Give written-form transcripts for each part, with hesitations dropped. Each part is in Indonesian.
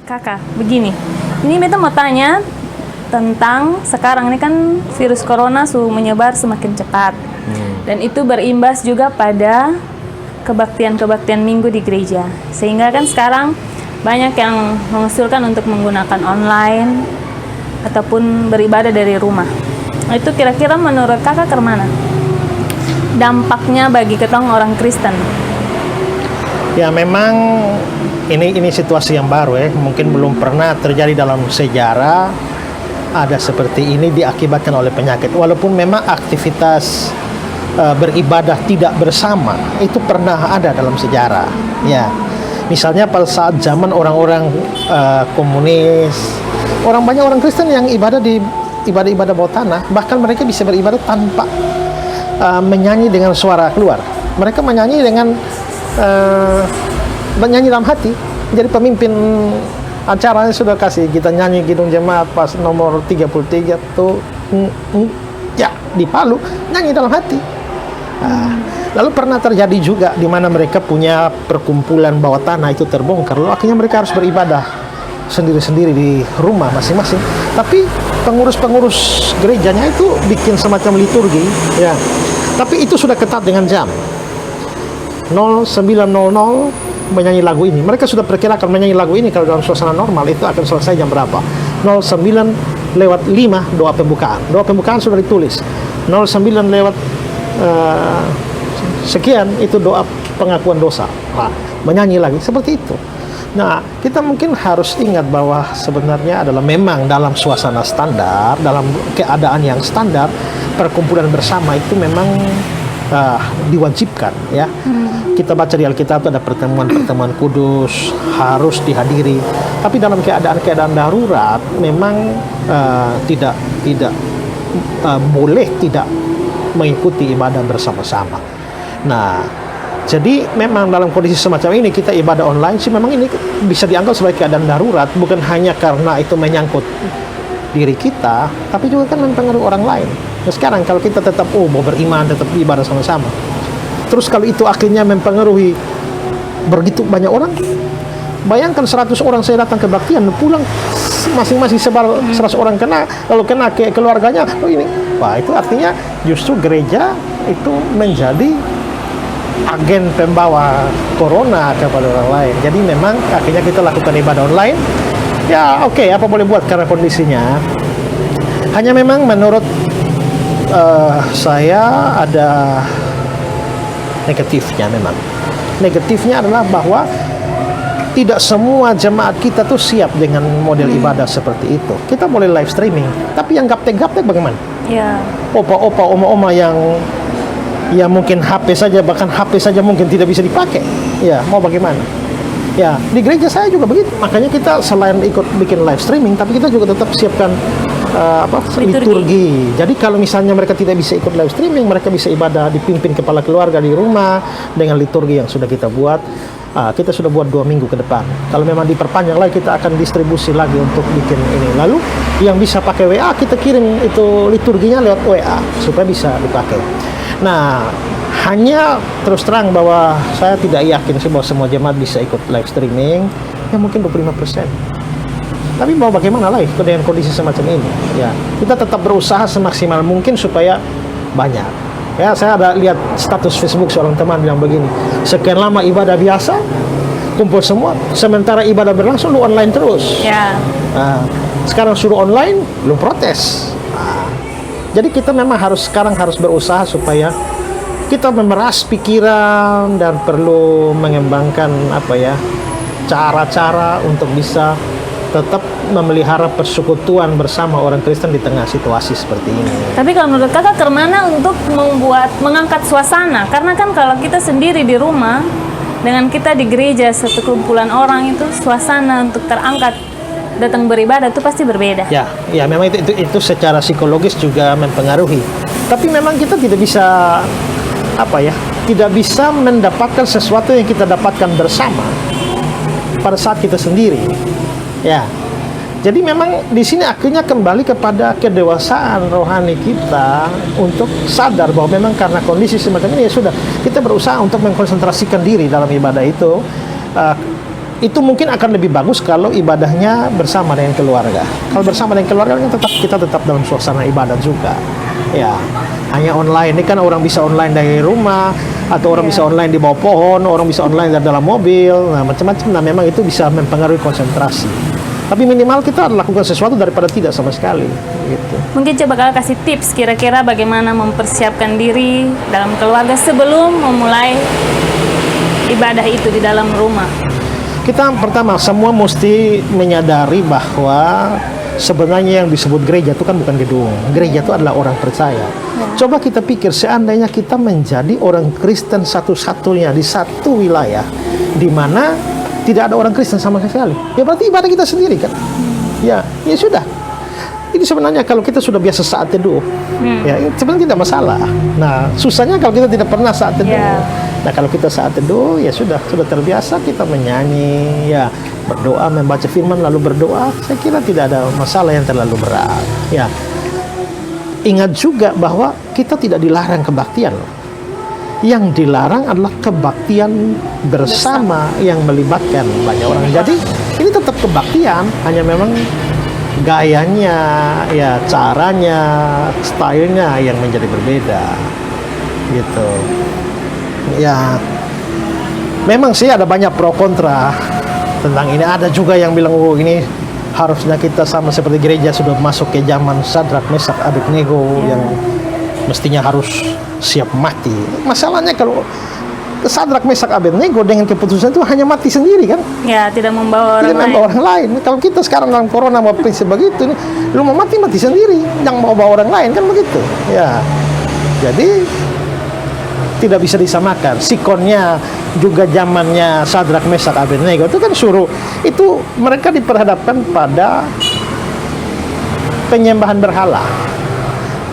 Kakak, begini. Ini beta mau tanya tentang sekarang ini kan virus corona menyebar semakin cepat. Dan itu berimbas juga pada kebaktian-kebaktian minggu di gereja. Sehingga kan sekarang banyak yang mengusulkan untuk menggunakan online ataupun beribadah dari rumah. Itu kira-kira menurut kakak kemana dampaknya bagi ketong orang Kristen? Ya memang ini situasi yang baru ya, mungkin belum pernah terjadi dalam sejarah ada seperti ini diakibatkan oleh penyakit. Walaupun memang aktivitas beribadah tidak bersama itu pernah ada dalam sejarah. Ya, misalnya pada saat zaman orang-orang komunis, banyak orang Kristen yang ibadah di ibadah bawah tanah, bahkan mereka bisa beribadah tanpa menyanyi dengan suara keluar. Mereka menyanyi dengan menyanyi dalam hati. Jadi pemimpin acaranya sudah kasih kita nyanyi Kidung Jemaat pas nomor 33 tuh ya di Palu nyanyi dalam hati. Lalu pernah terjadi juga di mana mereka punya perkumpulan bawah tanah itu terbongkar, lalu akhirnya mereka harus beribadah sendiri-sendiri di rumah masing-masing. Tapi pengurus-pengurus gerejanya itu bikin semacam liturgi ya. Tapi itu sudah ketat dengan jam 09.00 menyanyi lagu ini. Mereka sudah perkirakan menyanyi lagu ini kalau dalam suasana normal itu akan selesai jam berapa. 09:05 doa pembukaan. Doa pembukaan sudah ditulis. 09 lewat sekian itu doa pengakuan dosa. Nah, menyanyi lagi seperti itu. Nah, kita mungkin harus ingat bahwa sebenarnya adalah memang dalam suasana standar, dalam keadaan yang standar, perkumpulan bersama itu memang diwajibkan ya. Kita baca di Alkitab itu ada pertemuan-pertemuan kudus harus dihadiri. Tapi dalam keadaan-keadaan darurat memang tidak boleh tidak mengikuti ibadah bersama-sama. Nah, jadi memang dalam kondisi semacam ini kita ibadah online sih memang ini bisa dianggap sebagai keadaan darurat, bukan hanya karena itu menyangkut diri kita, tapi juga kan mempengaruhi orang lain. Nah, sekarang kalau kita tetap mau beriman, tetap ibadah sama-sama, terus kalau itu akhirnya mempengaruhi begitu banyak orang, bayangkan 100 orang saya datang ke Baktian, pulang masing-masing sebar 100 orang kena, lalu kena ke keluarganya, ini, wah itu artinya justru gereja itu menjadi agen pembawa corona kepada orang lain. Jadi memang akhirnya kita lakukan ibadah online. Ya oke, apa boleh buat karena kondisinya. Hanya memang menurut saya ada negatifnya memang. Negatifnya adalah bahwa tidak semua jemaat kita tuh siap dengan model ibadah seperti itu. Kita boleh live streaming, tapi yang gaptek-gaptek bagaimana? Ya. Opa-opa, oma-oma yang ya mungkin HP saja, bahkan HP saja mungkin tidak bisa dipakai. Ya, mau bagaimana? Ya, di gereja saya juga begitu. Makanya kita selain ikut bikin live streaming, tapi kita juga tetap siapkan liturgi. Jadi kalau misalnya mereka tidak bisa ikut live streaming, mereka bisa ibadah dipimpin kepala keluarga di rumah dengan liturgi yang sudah kita buat. Kita sudah buat 2 minggu ke depan. Kalau memang diperpanjang lagi, kita akan distribusi lagi untuk bikin ini. Lalu yang bisa pakai WA, kita kirim itu liturginya lewat WA supaya bisa dipakai. Nah, hanya terus terang bahwa saya tidak yakin sih bahwa semua jemaat bisa ikut live streaming, ya mungkin 25%. Tapi mau bagaimana lagi dengan kondisi semacam ini? Ya, kita tetap berusaha semaksimal mungkin supaya banyak. Ya, saya ada lihat status Facebook seorang teman bilang begini, sekian lama ibadah biasa, kumpul semua, sementara ibadah berlangsung lu online terus. Ya. Sekarang suruh online, lu protes. Jadi kita memang sekarang harus berusaha supaya kita memeras pikiran dan perlu mengembangkan cara-cara untuk bisa tetap memelihara persekutuan bersama orang Kristen di tengah situasi seperti ini. Tapi kalau menurut kakak kemana untuk mengangkat suasana? Karena kan kalau kita sendiri di rumah dengan kita di gereja satu kumpulan orang itu suasana untuk terangkat datang beribadah itu pasti berbeda. Ya memang itu secara psikologis juga mempengaruhi. Tapi memang kita tidak bisa tidak bisa mendapatkan sesuatu yang kita dapatkan bersama pada saat kita sendiri. Ya. Jadi memang di sini akhirnya kembali kepada kedewasaan rohani kita untuk sadar bahwa memang karena kondisi semacam ini ya sudah kita berusaha untuk mengkonsentrasikan diri dalam ibadah itu. itu mungkin akan lebih bagus kalau ibadahnya bersama dengan keluarga. Kalau bersama dengan keluarga kan kita tetap dalam suasana ibadah juga. Ya, hanya online ini kan orang bisa online dari rumah, atau orang bisa online di bawah pohon, orang bisa online dari dalam mobil, nah macam-macam. Nah memang itu bisa mempengaruhi konsentrasi. Tapi minimal kita lakukan sesuatu daripada tidak sama sekali. Gitu. Mungkin coba kakak kasih tips kira-kira bagaimana mempersiapkan diri dalam keluarga sebelum memulai ibadah itu di dalam rumah. Kita pertama semua mesti menyadari bahwa sebenarnya yang disebut gereja itu kan bukan gedung. Gereja itu adalah orang percaya. Coba kita pikir seandainya kita menjadi orang Kristen satu-satunya di satu wilayah di mana tidak ada orang Kristen sama sekali. Ya berarti ibadah kita sendiri kan? Ya sudah. Ini sebenarnya kalau kita sudah biasa saat teduh, ya sebenarnya tidak masalah. Nah, susahnya kalau kita tidak pernah saat teduh. Nah, kalau kita saat teduh, ya sudah terbiasa kita menyanyi, ya berdoa, membaca firman lalu berdoa. Saya kira tidak ada masalah yang terlalu berat. Ya, ingat juga bahwa kita tidak dilarang kebaktian. Yang dilarang adalah kebaktian bersama yang melibatkan banyak orang. Jadi ini tetap kebaktian, hanya memang gayanya, ya caranya, stylenya yang menjadi berbeda, gitu. Ya, memang sih ada banyak pro kontra tentang ini. Ada juga yang bilang, oh ini harusnya kita sama seperti gereja sudah masuk ke zaman Sadrak, Mesak, Abednego yang mestinya harus siap mati. Masalahnya kalau Sadrak, Mesak, Abednego dengan keputusan itu hanya mati sendiri kan? Ya, tidak membawa orang lain. Kalau kita sekarang dalam corona mau prinsip begitu, lu mau mati sendiri, jangan mau bawa orang lain kan begitu. Ya, jadi tidak bisa disamakan. Sikonnya juga zamannya Sadrak, Mesak, Abednego itu kan suruh itu mereka diperhadapkan pada penyembahan berhala.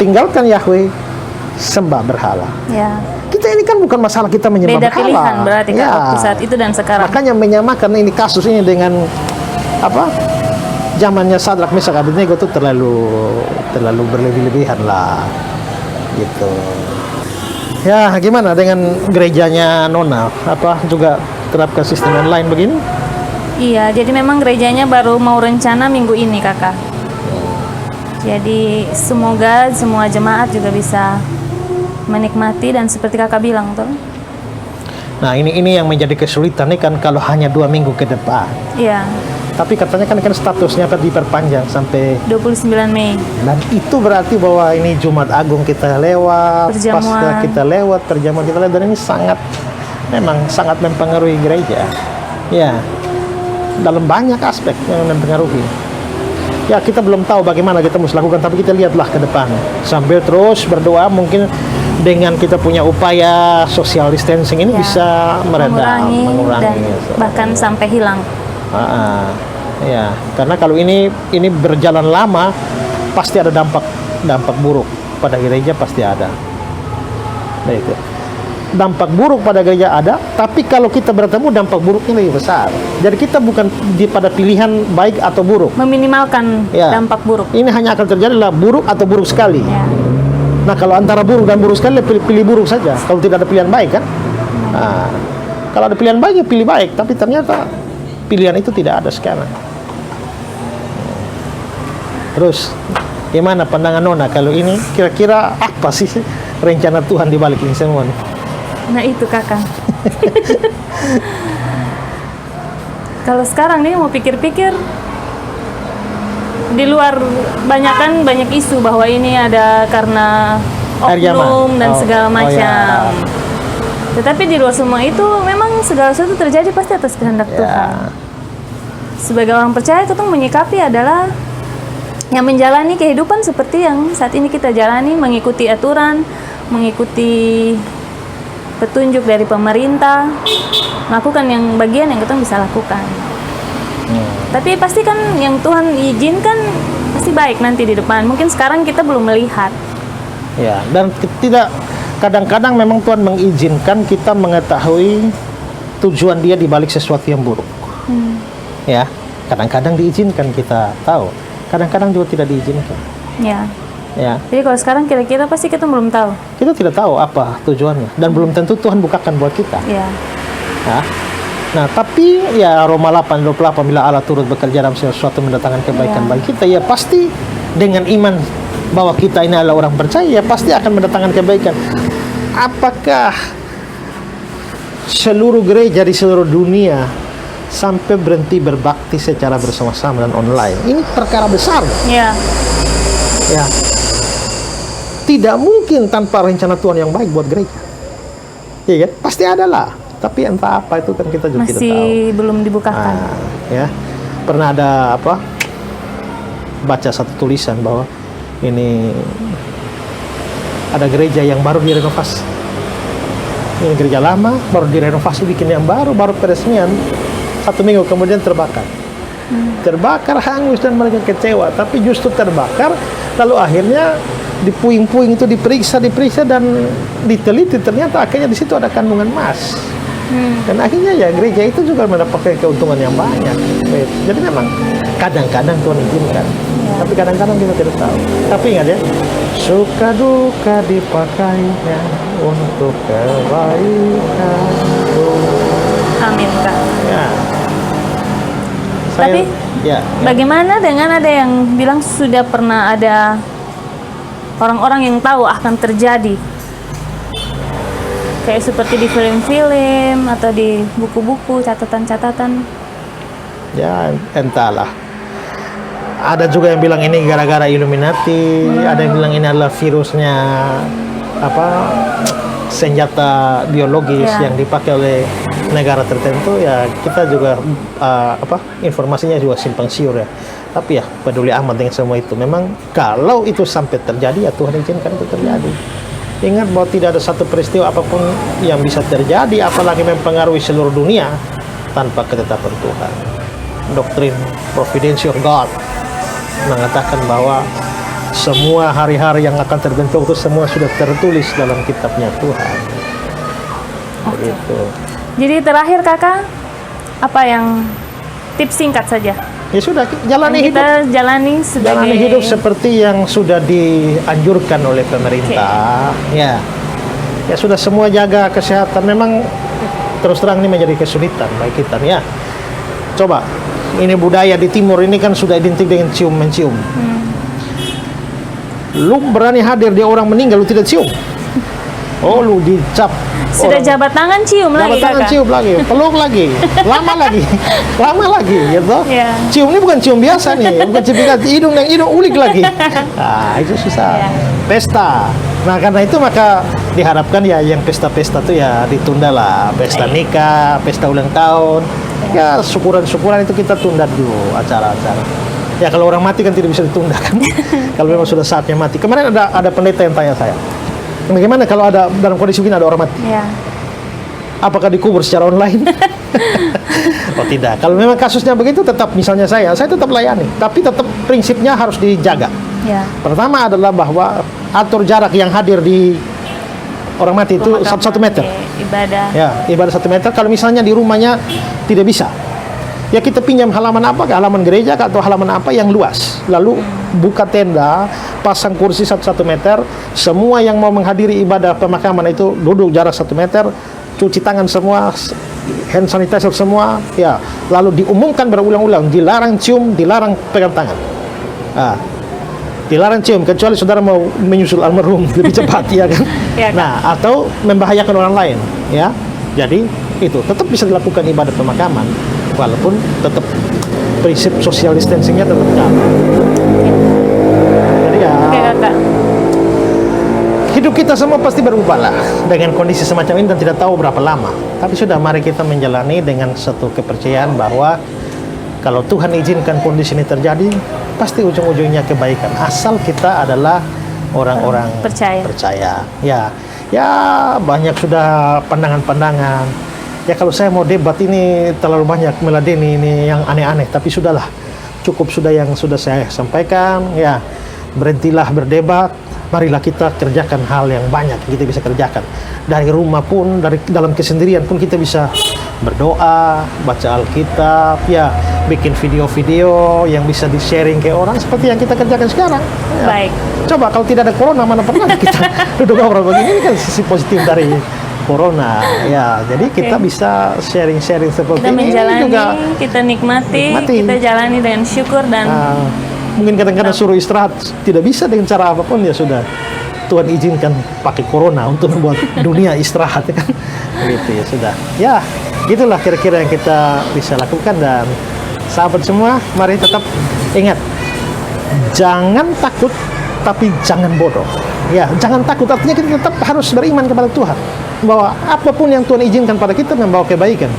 Tinggalkan Yahweh, sembah berhala. Ya. Kita ini kan bukan masalah kita menyembah beda berhala. Pilihan berarti kan waktu saat itu dan sekarang. Makanya menyamakan ini kasus ini dengan apa? Zamannya Sadrak, Mesak, Abednego itu terlalu berlebih-lebihan lah. Gitu. Ya, gimana dengan gerejanya Nona? Apa juga terapkan sistem online begini? Iya, jadi memang gerejanya baru mau rencana minggu ini, Kakak. Jadi semoga semua jemaat juga bisa menikmati dan seperti kakak bilang tuh. Nah ini yang menjadi kesulitan nih kan kalau hanya 2 minggu ke depan. Iya. Tapi katanya kan statusnya akan diperpanjang sampai 29 Mei. Dan itu berarti bahwa ini Jumat Agung kita lewat, Paskah kita lewat, perjamuan kita lewat, dan ini memang sangat mempengaruhi gereja. Ya, dalam banyak aspek yang mempengaruhi. Ya kita belum tahu bagaimana kita mesti lakukan, tapi kita lihatlah ke depan sambil terus berdoa. Mungkin dengan kita punya upaya social distancing ini bisa meredam, mengurangi dan bahkan sampai hilang. Ya, karena kalau ini berjalan lama pasti ada dampak buruk pada gereja, pasti ada. Nah, itu. Dampak buruk pada gereja ada, tapi kalau kita bertemu dampak buruknya lebih besar. Jadi kita bukan pada pilihan baik atau buruk. Meminimalkan dampak buruk. Ini hanya akan terjadi lah buruk atau buruk sekali. Ya. Nah kalau antara buruk dan buruk sekali pilih buruk saja. Kalau tidak ada pilihan baik kan. Nah, kalau ada pilihan baik ya pilih baik. Tapi ternyata pilihan itu tidak ada sekarang. Terus gimana pandangan Nona kalau ini? Kira-kira apa sih rencana Tuhan di balik ini semua? Nah itu kakak. Kalau sekarang nih mau pikir-pikir, di luar banyak isu bahwa ini ada karena oknum dan segala macam. Tetapi di luar semua itu memang segala sesuatu terjadi pasti atas kehendak Tuhan. Sebagai orang percaya kita menyikapi adalah yang menjalani kehidupan seperti yang saat ini kita jalani, mengikuti aturan, mengikuti petunjuk dari pemerintah, melakukan yang bagian yang kita bisa lakukan. Tapi pasti kan yang Tuhan izinkan pasti baik nanti di depan. Mungkin sekarang kita belum melihat. Ya, dan tidak kadang-kadang memang Tuhan mengizinkan kita mengetahui tujuan Dia di balik sesuatu yang buruk. Ya, kadang-kadang diizinkan kita tahu, kadang-kadang juga tidak diizinkan. Ya. Ya. Jadi kalau sekarang kira-kira pasti kita belum tahu. Kita tidak tahu apa tujuannya dan belum tentu Tuhan bukakan buat kita. Ya. Nah, Nah, tapi ya Roma 8:28, bila Allah turut bekerja dalam sesuatu mendatangkan kebaikan bagi kita, ya pasti dengan iman bahwa kita ini adalah orang percaya, ya pasti akan mendatangkan kebaikan. Apakah seluruh gereja di seluruh dunia sampai berhenti berbakti secara bersama-sama dan online? Ini perkara besar. Ya. Ya. Tidak mungkin tanpa rencana Tuhan yang baik buat gereja. Iya kan? Pasti ada lah. Tapi entah apa itu kan kita juga tidak tahu. Masih belum dibukakan. Ya. Pernah ada baca satu tulisan bahwa ini ada gereja yang baru direnovasi. Ini gereja lama baru direnovasi, bikin yang baru peresmian, 1 minggu kemudian terbakar. Terbakar, hangus, dan mereka kecewa. Tapi justru terbakar, lalu akhirnya dipuing-puing itu diperiksa dan diteliti, ternyata akhirnya di situ ada kandungan emas. Dan akhirnya ya gereja itu juga mendapatkan keuntungan yang banyak. Jadi memang kadang-kadang Tuhan izinkan, tapi kadang-kadang kita tidak tahu. Tapi ingat ya, suka duka dipakainya untuk kebaikan. Amin, Kak. Ya. Tapi ya. bagaimana dengan ada yang bilang sudah pernah ada orang-orang yang tahu akan terjadi? Kayak seperti di film-film atau di buku-buku, catatan-catatan. Ya, entahlah. Ada juga yang bilang ini gara-gara Illuminati, ada yang bilang ini adalah virusnya senjata biologis yang dipakai oleh negara tertentu. Ya kita juga informasinya juga simpang siur ya. Tapi ya peduli amat dengan semua itu. Memang kalau itu sampai terjadi, ya Tuhan izinkan itu terjadi. Ingat bahwa tidak ada satu peristiwa apapun yang bisa terjadi, apalagi mempengaruhi seluruh dunia, tanpa ketetapan Tuhan. Doktrin Providence of God mengatakan bahwa semua hari-hari yang akan terbentuk itu semua sudah tertulis dalam kitabnya Tuhan. Begitu. Jadi terakhir Kakak, apa yang tips singkat saja? Ya sudah, jalani hidup. Kita jalani hidup seperti yang sudah dianjurkan oleh pemerintah. Ya sudah, semua jaga kesehatan. Memang terus terang ini menjadi kesulitan bagi kita ya. Coba, ini budaya di timur ini kan sudah identik dengan cium-mencium. Lu berani hadir dia orang meninggal, lu tidak cium. Oh, lu dicap. Sudah jabat tangan cium lagi, jabat tangan Kakak. cium lagi, peluk lagi, lama lagi, gitu. Yeah. Cium ini bukan cium biasa nih, bukan cipikat hidung dan hidung ulik lagi. Nah, itu susah. Yeah. Pesta. Nah, karena itu maka diharapkan ya yang pesta-pesta tuh ya ditunda lah. Pesta nikah, pesta ulang tahun. Ya, syukuran-syukuran itu kita tunda dulu acara-acara. Ya kalau orang mati kan tidak bisa ditunda kan. Kalau memang sudah saatnya mati. Kemarin ada pendeta yang tanya saya, bagaimana kalau ada dalam kondisi begini ada orang mati? Ya. Apakah dikubur secara online? Oh tidak. Kalau memang kasusnya begitu, tetap misalnya saya tetap layani. Tapi tetap prinsipnya harus dijaga. Ya. Pertama adalah bahwa atur jarak yang hadir di orang mati itu 1 meter. Ibadah. Ya, ibadah 1 meter. Kalau misalnya di rumahnya tidak bisa, ya kita pinjam halaman apa, halaman gereja atau halaman apa yang luas, lalu buka tenda, pasang kursi 1 meter, semua yang mau menghadiri ibadah pemakaman itu duduk jarak 1 meter, cuci tangan semua, hand sanitizer semua, ya, lalu diumumkan berulang-ulang, dilarang cium, dilarang pegang tangan. Dilarang cium kecuali saudara mau menyusul almarhum lebih cepat, ya kan? Ya, kan? Nah, atau membahayakan orang lain, ya. Jadi itu tetap bisa dilakukan ibadah pemakaman, walaupun tetap prinsip social distancingnya tetap jalan. Jadi ya, Kakak. hidup kita semua pasti berubah lah dengan kondisi semacam ini dan tidak tahu berapa lama. Tapi sudah, mari kita menjalani dengan satu kepercayaan bahwa kalau Tuhan izinkan kondisi ini terjadi, pasti ujung-ujungnya kebaikan. Asal kita adalah orang-orang percaya. Ya banyak sudah pandangan-pandangan. Ya kalau saya mau debat ini terlalu banyak meladeni ini yang aneh-aneh. Tapi sudahlah, cukup sudah yang sudah saya sampaikan. Ya, berhentilah berdebat. Marilah kita kerjakan hal yang banyak kita bisa kerjakan. Dari rumah pun, dari dalam kesendirian pun kita bisa berdoa, baca Alkitab, ya, bikin video-video yang bisa di-sharing ke orang seperti yang kita kerjakan sekarang. Ya. Baik. Coba kalau tidak ada corona, mana pernah kita duduk ngobrol begini. Ini kan sisi positif dari corona. Ya, jadi kita bisa sharing-sharing seperti Kita ini menjalani, juga. kita nikmati, kita jalani dengan syukur dan Mungkin kadang-kadang suruh istirahat tidak bisa dengan cara apapun, ya sudah. Tuhan izinkan pakai corona untuk membuat dunia istirahat, ya kan? Gitu ya sudah. Ya, gitulah kira-kira yang kita bisa lakukan. Dan sahabat semua, mari tetap ingat, jangan takut tapi jangan bodoh. Ya, jangan takut, artinya kita tetap harus beriman kepada Tuhan bahwa apapun yang Tuhan izinkan pada kita membawa kebaikan.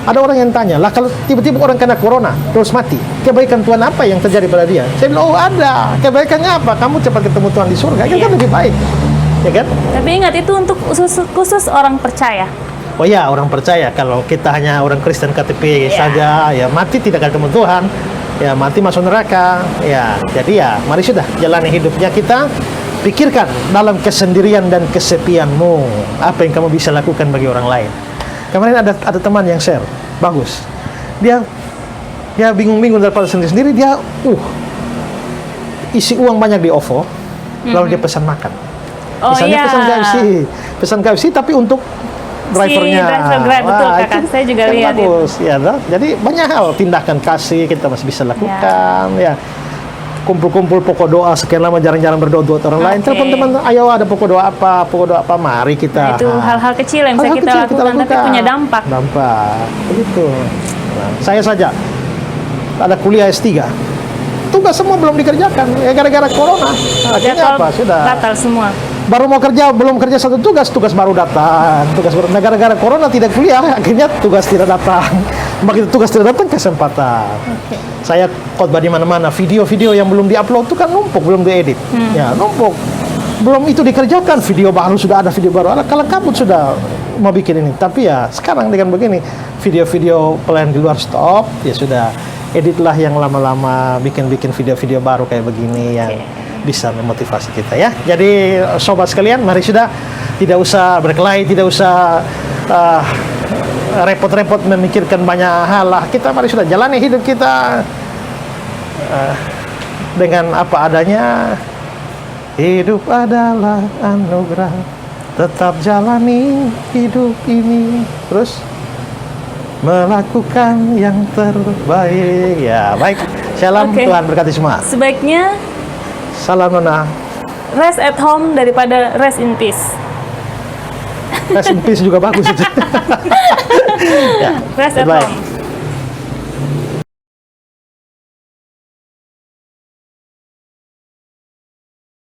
Ada orang yang tanya, lah kalau tiba-tiba orang kena corona terus mati, kebaikan Tuhan apa yang terjadi pada dia? Saya bilang, oh ada. Kebaikannya apa? Kamu cepat ketemu Tuhan di surga, kan lebih baik, ya kan? Tapi ingat, itu untuk khusus orang percaya. Oh ya, orang percaya. Kalau kita hanya orang Kristen KTP saja, ya mati tidak ketemu Tuhan, ya mati masuk neraka. Ya, jadi ya mari sudah jalani hidupnya kita. Pikirkan dalam kesendirian dan kesepianmu, apa yang kamu bisa lakukan bagi orang lain. Kemarin ada teman yang share, bagus. Dia bingung-bingung daripada sendiri-sendiri, dia isi uang banyak di OVO, lalu dia pesan makan. Misalnya pesan KFC tapi untuk drivernya. Driver Grab, betul kakak. Saya juga kan lihat bagus, ya. Jadi banyak hal tindakan kasih kita masih bisa lakukan, ya. Kumpul-kumpul pokok doa, sekian lama jarang-jarang berdoa buat orang lain. Telepon teman, ayo ada pokok doa apa, mari kita. Nah, itu hal-hal kecil yang bisa kita lakukan, tapi punya dampak. Begitu. Nah, saya saja ada kuliah S3. Tugas semua belum dikerjakan, ya gara-gara corona. Akhirnya apa? Sudah batal semua. Baru mau kerja, belum kerja satu tugas baru datang. Nah, gara-gara corona tidak kuliah, akhirnya tugas tidak datang. Begitu tugas tidak datang, kesempatan. Saya khotbah di mana-mana, video-video yang belum diupload itu kan numpuk, belum diedit. Ya, numpuk. Belum itu dikerjakan, video baru sudah ada, video baru ada. Kalau kamu sudah mau bikin ini, tapi ya sekarang dengan begini, video-video plan di luar stop, ya sudah editlah yang lama-lama, bikin video-video baru kayak begini yang bisa memotivasi kita, ya. Jadi sobat sekalian, mari sudah tidak usah berkelahi, tidak usah repot-repot memikirkan banyak hal lah. Kita mari sudah jalani hidup kita dengan apa adanya. Hidup adalah anugerah, tetap jalani hidup ini, terus melakukan yang terbaik. Ya, baik. Shalom, Tuhan berkati semua. Sebaiknya salam Nona. Rest at home daripada rest in peace. Rest in peace juga bagus itu. Ya, Rest at home.